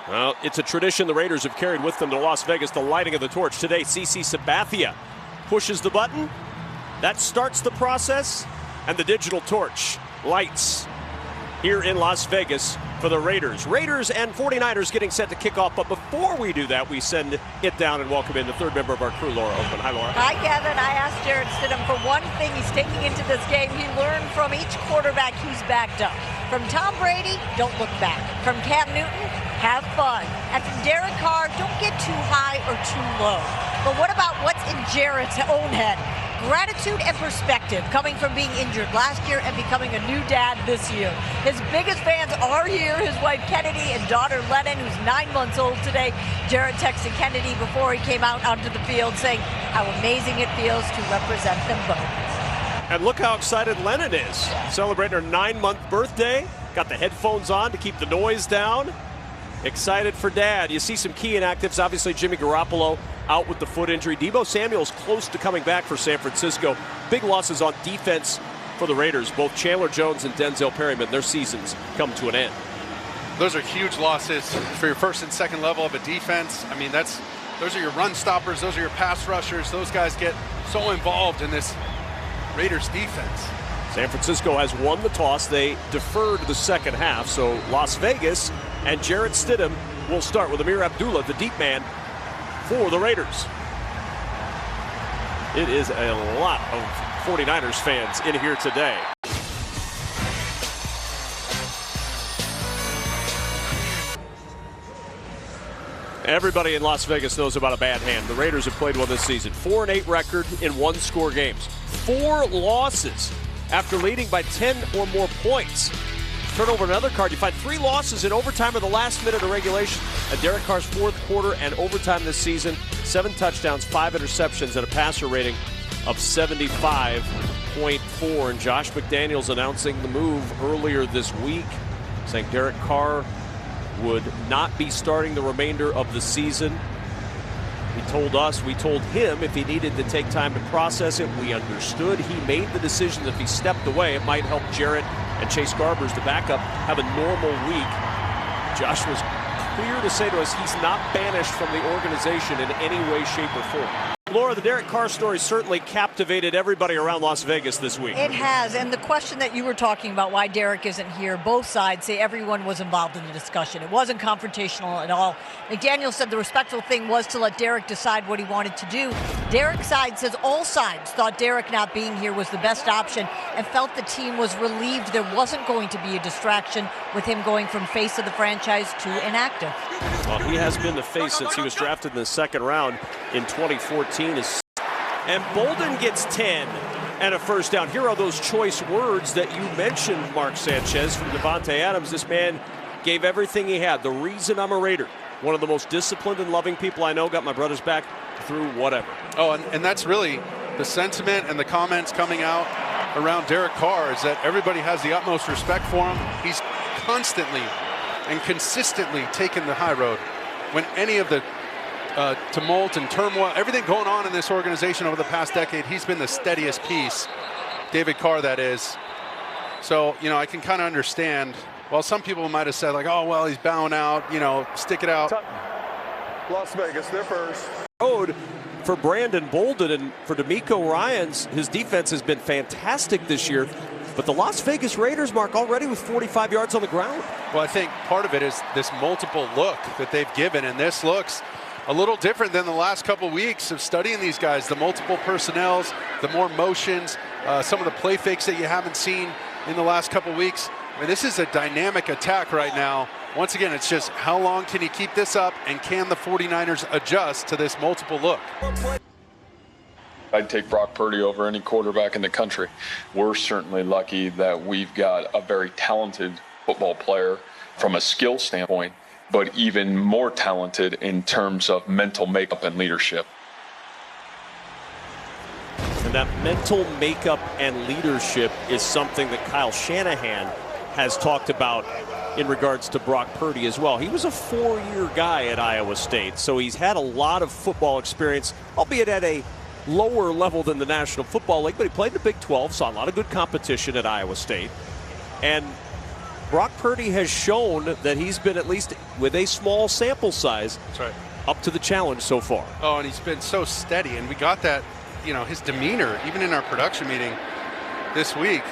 Well, it's a tradition the Raiders have carried with them to Las Vegas, the lighting of the torch. Today, CC Sabathia pushes the button. That starts the process, and the digital torch lights here in Las Vegas for the Raiders. Raiders and 49ers getting set to kick off, but before we do that, we send it down and welcome in the third member of our crew, Laura Okmin. Hi, Laura. Hi, Kevin. I asked Jarrett Stidham for one thing he's taking into this game. He learned from each quarterback he's backed up. From Tom Brady, don't look back. From Cam Newton, have fun. And from Derek Carr, don't get too high or too low. But what about what's in Jarrett's own head? Gratitude and perspective, coming from being injured last year and becoming a new dad this year. His biggest fans are here, his wife Kennedy and daughter Lennon, who's 9 months old today. Jarrett texted Kennedy before he came out onto the field saying how amazing it feels to represent them both. And look how excited Lennon is. Celebrating her 9-month birthday. Got the headphones on to keep the noise down. Excited for Dad. You see some key inactives. Obviously, Jimmy Garoppolo out with the foot injury. Deebo Samuel's close to coming back for San Francisco. Big losses on defense for the Raiders. Both Chandler Jones and Denzel Perryman, their seasons come to an end. Those are huge losses for your first and second level of a defense. I mean, those are your run stoppers. Those are your pass rushers. Those guys get so involved in this Raiders defense. San Francisco has won the toss. They deferred the second half. So Las Vegas and Jarrett Stidham will start with Amir Abdullah, the deep man, for the Raiders. It is a lot of 49ers fans in here today. Everybody in Las Vegas knows about a bad hand. The Raiders have played one this season. 4-8 record in one-score games. 4 losses after leading by 10 or more points. Turn over another card. You find 3 losses in overtime or the last minute of regulation. At Derek Carr's fourth quarter and overtime this season, 7 touchdowns, 5 interceptions, and a passer rating of 75.4. And Josh McDaniels announcing the move earlier this week, saying Derek Carr would not be starting the remainder of the season. He told us, we told him if he needed to take time to process it, we understood. He made the decision that if he stepped away, it might help Jarrett and Chase Garbers, the backup, have a normal week. Josh was clear to say to us he's not banished from the organization in any way, shape, or form. Laura, the Derek Carr story certainly captivated everybody around Las Vegas this week. It has, and the question that you were talking about, why Derek isn't here, both sides say everyone was involved in the discussion. It wasn't confrontational at all. McDaniel said the respectful thing was to let Derek decide what he wanted to do. Derek's side says all sides thought Derek not being here was the best option and felt the team was relieved there wasn't going to be a distraction with him going from face of the franchise to inactive. Well, he has been the face since he was drafted in the second round in 2014. And Bolden gets 10 and a first down. Here are those choice words that you mentioned, Mark Sanchez, from Davante Adams. This man gave everything he had. The reason I'm a Raider. One of the most disciplined and loving people I know. Got my brother's back through whatever. Oh, and that's really the sentiment and the comments coming out around Derek Carr is that everybody has the utmost respect for him. He's constantly and consistently taken the high road when any of the tumult and turmoil, everything going on in this organization over the past decade, he's been the steadiest piece. David Carr, that is. So, you know, I can kind of understand. Well, some people might have said, like, oh, well, he's bowing out, you know, stick it out. Las Vegas, they're first. Road for Brandon Bolden and for DeMeco Ryans. His defense has been fantastic this year. But the Las Vegas Raiders, Mark, already with 45 yards on the ground. Well, I think part of it is this multiple look that they've given, and this looks a little different than the last couple weeks of studying these guys. The multiple personnels, the more motions, some of the play fakes that you haven't seen in the last couple weeks. I mean, this is a dynamic attack right now. Once again, it's just how long can he keep this up, and can the 49ers adjust to this multiple look? I'd take Brock Purdy over any quarterback in the country. We're certainly lucky that we've got a very talented football player from a skill standpoint, but even more talented in terms of mental makeup and leadership. And that mental makeup and leadership is something that Kyle Shanahan has talked about in regards to Brock Purdy as well. He was a 4-year guy at Iowa State, so he's had a lot of football experience, albeit at a lower level than the National Football League, but he played in the Big 12, saw a lot of good competition at Iowa State. And Brock Purdy has shown that he's been, at least with a small sample size, That's right. up to the challenge so far. Oh, and he's been so steady, and we got that, his demeanor, even in our production meeting this week.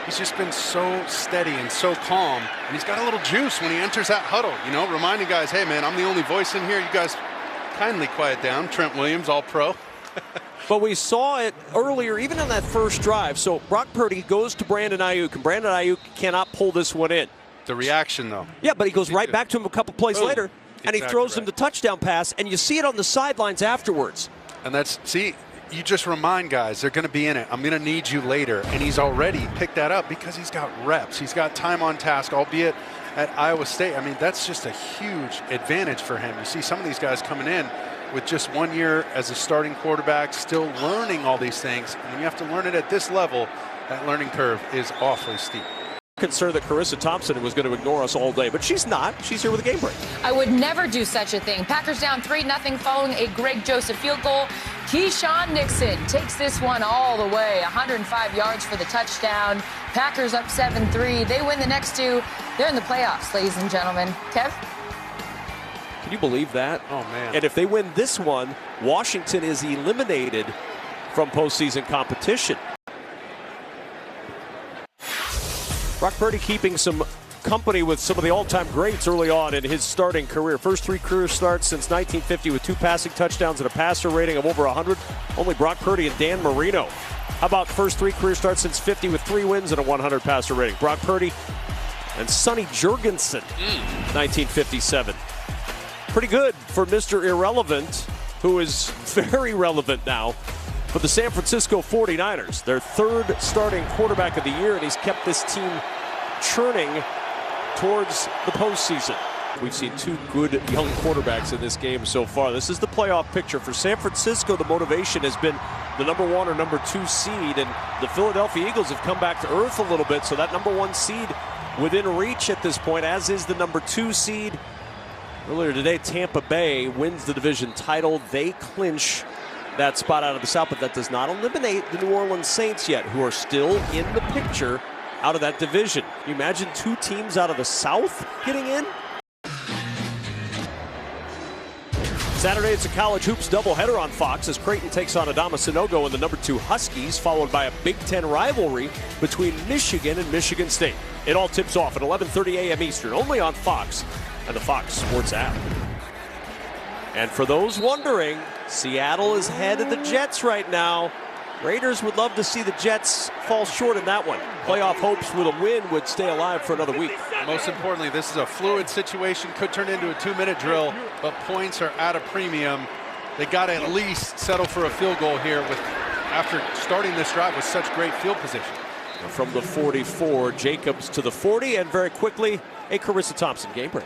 He's just been so steady and so calm, and he's got a little juice when he enters that huddle, reminding guys, hey, man, I'm the only voice in here. You guys kindly quiet down. Trent Williams, all pro. But we saw it earlier, even on that first drive. So Brock Purdy goes to Brandon Ayuk, and Brandon Ayuk cannot pull this one in. The reaction, though. Yeah, but he goes right back to him a couple plays later, and he throws him the touchdown pass, and you see it on the sidelines afterwards. And you just remind guys, they're going to be in it. I'm going to need you later. And he's already picked that up because he's got reps. He's got time on task, albeit at Iowa State. I mean, that's just a huge advantage for him. You see some of these guys coming in with just 1 year as a starting quarterback, still learning all these things. And when you have to learn it at this level, that learning curve is awfully steep. Concerned that Carissa Thompson was going to ignore us all day, but she's not. She's here with a game break. I would never do such a thing. Packers down 3-0 following a Greg Joseph field goal. Keyshawn Nixon takes this one all the way, 105 yards for the touchdown. Packers up 7-3. They win the next two. They're in the playoffs, ladies and gentlemen. Kev? Can you believe that? Oh, man. And if they win this one, Washington is eliminated from postseason competition. Brock Purdy keeping some company with some of the all-time greats early on in his starting career. First 3 career starts since 1950 with 2 passing touchdowns and a passer rating of over 100. Only Brock Purdy and Dan Marino. How about first 3 career starts since 50 with 3 wins and a 100 passer rating? Brock Purdy and Sonny Jurgensen, 1957. Pretty good for Mr. Irrelevant, who is very relevant now for the San Francisco 49ers. Their 3rd starting quarterback of the year, and he's kept this team churning towards the postseason. We've seen 2 good young quarterbacks in this game so far. This is the playoff picture. For San Francisco, the motivation has been the number 1 or number 2 seed, and the Philadelphia Eagles have come back to earth a little bit, so that number 1 seed within reach at this point, as is the number 2 seed. Earlier today, Tampa Bay wins the division title. They clinch that spot out of the South, but that does not eliminate the New Orleans Saints yet, who are still in the picture out of that division. Can you imagine 2 teams out of the South getting in? Saturday, it's a college hoops doubleheader on Fox as Creighton takes on Adama Sanogo and the number 2 Huskies, followed by a Big Ten rivalry between Michigan and Michigan State. It all tips off at 11:30 a.m. Eastern, only on Fox and the Fox Sports app. And for those wondering, Seattle is ahead of the Jets right now. Raiders would love to see the Jets fall short in that one. Playoff hopes with a win would stay alive for another week. Most importantly, this is a fluid situation. Could turn into a 2-minute drill, but points are at a premium. They got to at least settle for a field goal here after starting this drive with such great field position. From the 44, Jacobs to the 40, and very quickly, a Carissa Thompson game break.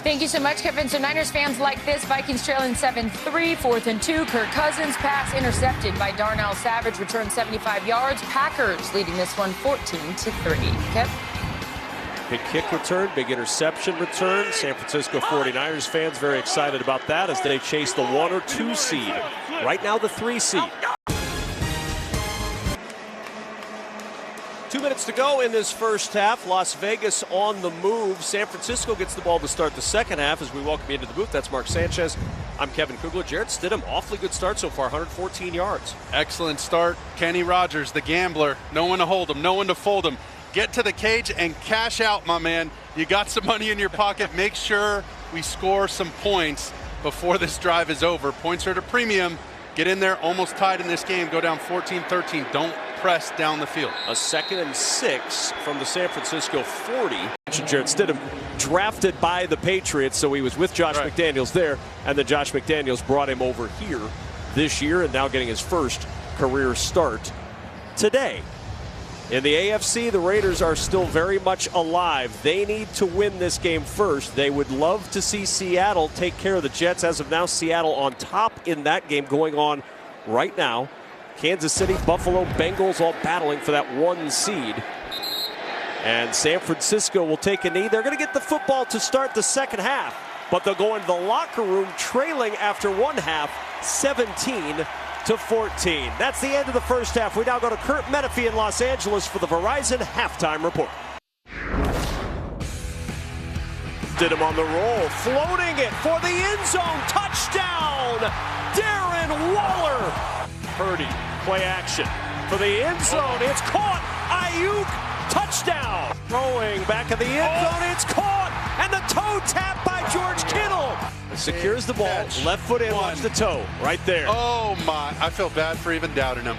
Thank you so much, Kevin. So Niners fans like this. Vikings trailing 7-3, 4th and 2. Kirk Cousins pass intercepted by Darnell Savage, return 75 yards. Packers leading this one 14-3. Kev? Big kick return, big interception return. San Francisco 49ers fans very excited about that as they chase the 1 or 2 seed. Right now the 3 seed. 2 minutes to go in this first half. Las Vegas on the move. San Francisco gets the ball to start the second half as we welcome you into the booth. That's Mark Sanchez. I'm Kevin Kugler. Jarrett Stidham, awfully good start so far, 114 yards. Excellent start. Kenny Rogers, the gambler. No one to hold him, no one to fold him. Get to the cage and cash out, my man. You got some money in your pocket. Make sure we score some points before this drive is over. Points are at a premium. Get in there, almost tied in this game. Go down 14-13. Don't press down the field. A 2nd and 6 from the San Francisco 40. Jarrett Stidham drafted by the Patriots, so he was with Josh McDaniels there, and then Josh McDaniels brought him over here this year and now getting his first career start today. In the AFC, the Raiders are still very much alive. They need to win this game first. They would love to see Seattle take care of the Jets. As of now, Seattle on top in that game going on right now. Kansas City, Buffalo, Bengals all battling for that 1 seed. And San Francisco will take a knee. They're going to get the football to start the second half, but they'll go into the locker room trailing after 1 half, 17-14. That's the end of the first half. We now go to Kurt Menefee in Los Angeles for the Verizon Halftime Report. Stidham on the roll, floating it for the end zone. Touchdown, Darren Waller. Purdy, play action for the end zone. It's caught. Ayuk, touchdown. Throwing back of the end zone. It's caught. And the toe tap by George Kittle. Secures the ball. Left foot in. Watch the toe right there. Oh, my. I feel bad for even doubting him.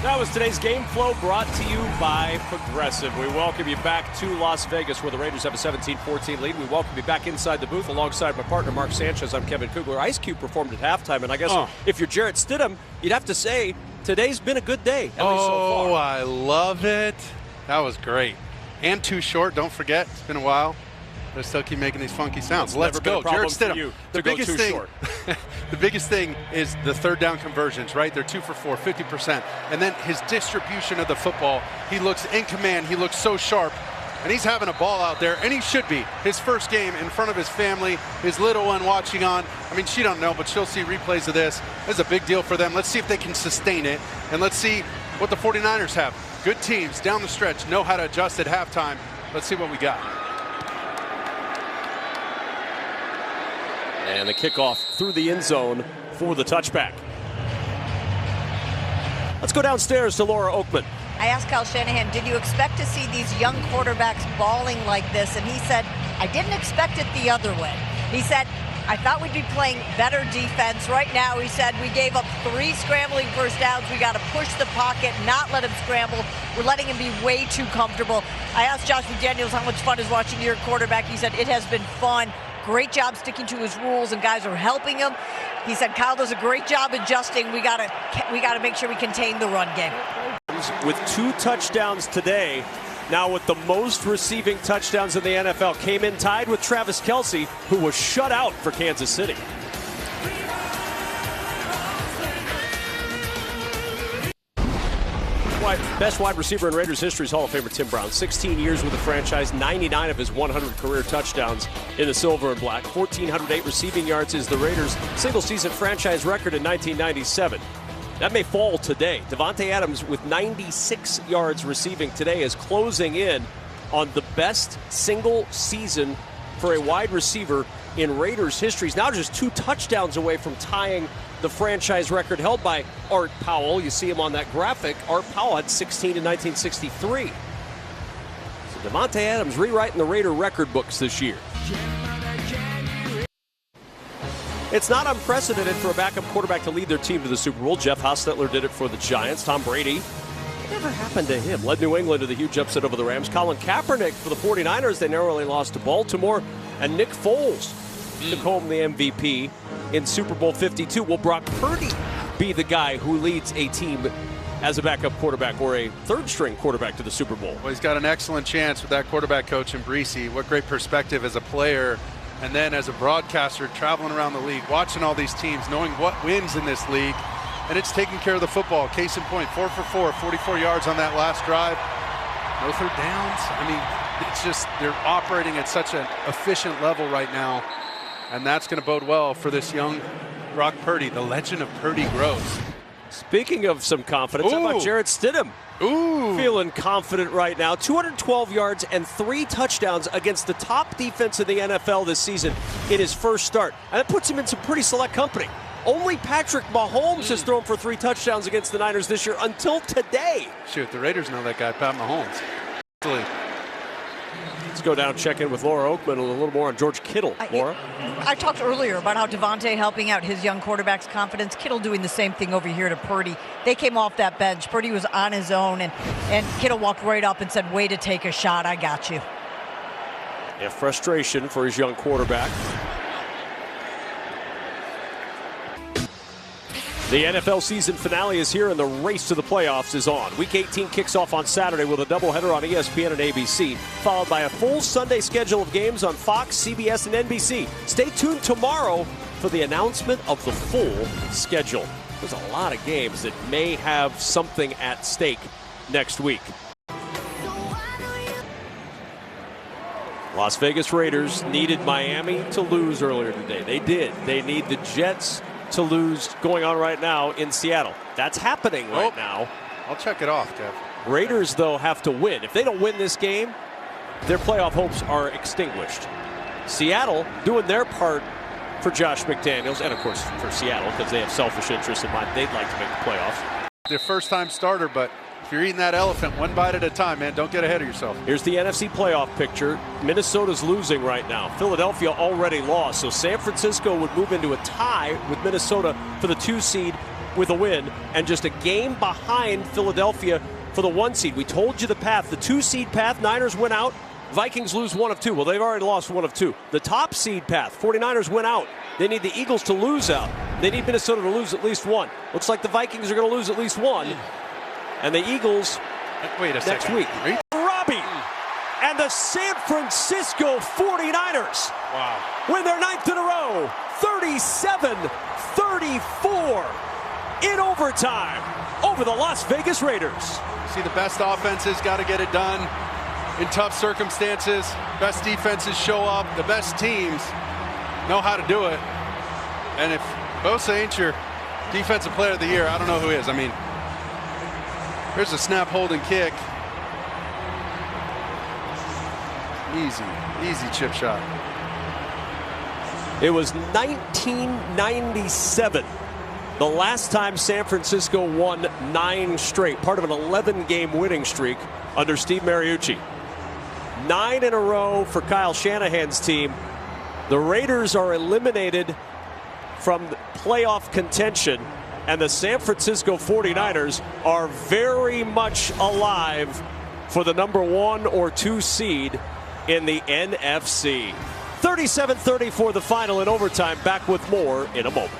That was today's Game Flow, brought to you by Progressive. We welcome you back to Las Vegas, where the Raiders have a 17-14 lead. We welcome you back inside the booth alongside my partner, Mark Sanchez. I'm Kevin Kugler. Ice Cube performed at halftime, and I guess if you're Jarrett Stidham, you'd have to say today's been a good day, at least so far. Oh, I love it. That was great. And too short, don't forget. It's been a while. They still keep making these funky sounds. Let's go. Jarrett Stidham. The biggest thing is the third down conversions, right? They're 2 for 4, 50%. And then his distribution of the football. He looks in command. He looks so sharp. And he's having a ball out there, and he should be. His first game in front of his family, his little one watching on. I mean, she don't know, but she'll see replays of this. This is a big deal for them. Let's see if they can sustain it. And let's see what the 49ers have. Good teams down the stretch know how to adjust at halftime. Let's see what we got. And the kickoff through the end zone for the touchback. Let's go downstairs to Laura Oakman. I asked Kyle Shanahan, did you expect to see these young quarterbacks balling like this? And he said, I didn't expect it the other way. He said, I thought we'd be playing better defense. Right now, he said, we gave up 3 scrambling first downs. We got to push the pocket, not let him scramble. We're letting him be way too comfortable. I asked Josh McDaniels how much fun is watching your quarterback. He said, it has been fun. Great job sticking to his rules, and guys are helping him. He said Kyle does a great job adjusting. We got to make sure we contain the run game. With 2 touchdowns today, now with the most receiving touchdowns in the NFL, came in tied with Travis Kelce, who was shut out for Kansas City. Best wide receiver in Raiders history is Hall of Famer Tim Brown. 16 years with the franchise, 99 of his 100 career touchdowns in the silver and black. 1,408 receiving yards is the Raiders' single-season franchise record in 1997. That may fall today. Davante Adams with 96 yards receiving today is closing in on the best single season for a wide receiver in Raiders history. He's now just 2 touchdowns away from tying the franchise record held by Art Powell. You see him on that graphic. Art Powell had 16 in 1963. So Davante Adams rewriting the Raider record books this year. It's not unprecedented for a backup quarterback to lead their team to the Super Bowl. Jeff Hostetler did it for the Giants. Tom Brady, it never happened to him. Led New England to the huge upset over the Rams. Colin Kaepernick for the 49ers. They narrowly lost to Baltimore. And Nick Foles took home the MVP in Super Bowl 52. Will Brock Purdy be the guy who leads a team as a backup quarterback or a third-string quarterback to the Super Bowl? Well, he's got an excellent chance with that quarterback coach in Breesy. What great perspective as a player and then as a broadcaster traveling around the league, watching all these teams, knowing what wins in this league, and it's taking care of the football. Case in point, 4 for 4, 44 yards on that last drive. No third downs. I mean, it's just they're operating at such an efficient level right now. And that's going to bode well for this young Brock Purdy. The legend of Purdy grows. Speaking of some confidence, how about Jarrett Stidham? Feeling confident right now. 212 yards and 3 touchdowns against the top defense in the NFL this season in his first start. And that puts him in some pretty select company. Only Patrick Mahomes has thrown for 3 touchdowns against the Niners this year until today. Shoot, the Raiders know that guy, Pat Mahomes. Let's go down and check in with Laura Oakman a little more on George Kittle. Laura? I talked earlier about how Davante helping out his young quarterback's confidence. Kittle doing the same thing over here to Purdy. They came off that bench. Purdy was on his own, and Kittle walked right up and said, way to take a shot. I got you. Yeah, frustration for his young quarterback. The NFL season finale is here and the race to the playoffs is on. Week 18 kicks off on Saturday with a doubleheader on ESPN and ABC, followed by a full Sunday schedule of games on Fox, CBS, and NBC. Stay tuned tomorrow for the announcement of the full schedule. There's a lot of games that may have something at stake next week. Las Vegas Raiders needed Miami to lose earlier today. They did. They need the Jets to lose going on right now in Seattle. That's happening right now. I'll check it off, Kev. Raiders, though, have to win. If they don't win this game, their playoff hopes are extinguished. Seattle doing their part for Josh McDaniels, and of course for Seattle, because they have selfish interests in mind. They'd like to make the playoffs. Their first-time starter, but if you're eating that elephant one bite at a time, man, don't get ahead of yourself. Here's the NFC playoff picture. Minnesota's losing right now. Philadelphia already lost, so San Francisco would move into a tie with Minnesota for the 2 seed with a win, and just a game behind Philadelphia for the 1 seed. We told you the path, the 2 seed path. Niners win out. Vikings lose 1 of 2. Well, they've already lost 1 of 2. The top seed path, 49ers win out. They need the Eagles to lose out. They need Minnesota to lose at least 1. Looks like the Vikings are going to lose at least 1. And the Eagles next week. Robbie and the San Francisco 49ers win their 9th in a row, 37-34 in overtime over the Las Vegas Raiders. See, the best offenses got to get it done in tough circumstances. Best defenses show up. The best teams know how to do it. And if Bosa ain't your defensive player of the year, I don't know who is. I mean, here's a snap holding kick. Easy chip shot. It was 1997. The last time San Francisco won 9 straight, part of an 11-game winning streak under Steve Mariucci. 9 in a row for Kyle Shanahan's team. The Raiders are eliminated from playoff contention, and the San Francisco 49ers are very much alive for the number 1 or 2 seed in the NFC. 37-34 the final in overtime. Back with more in a moment.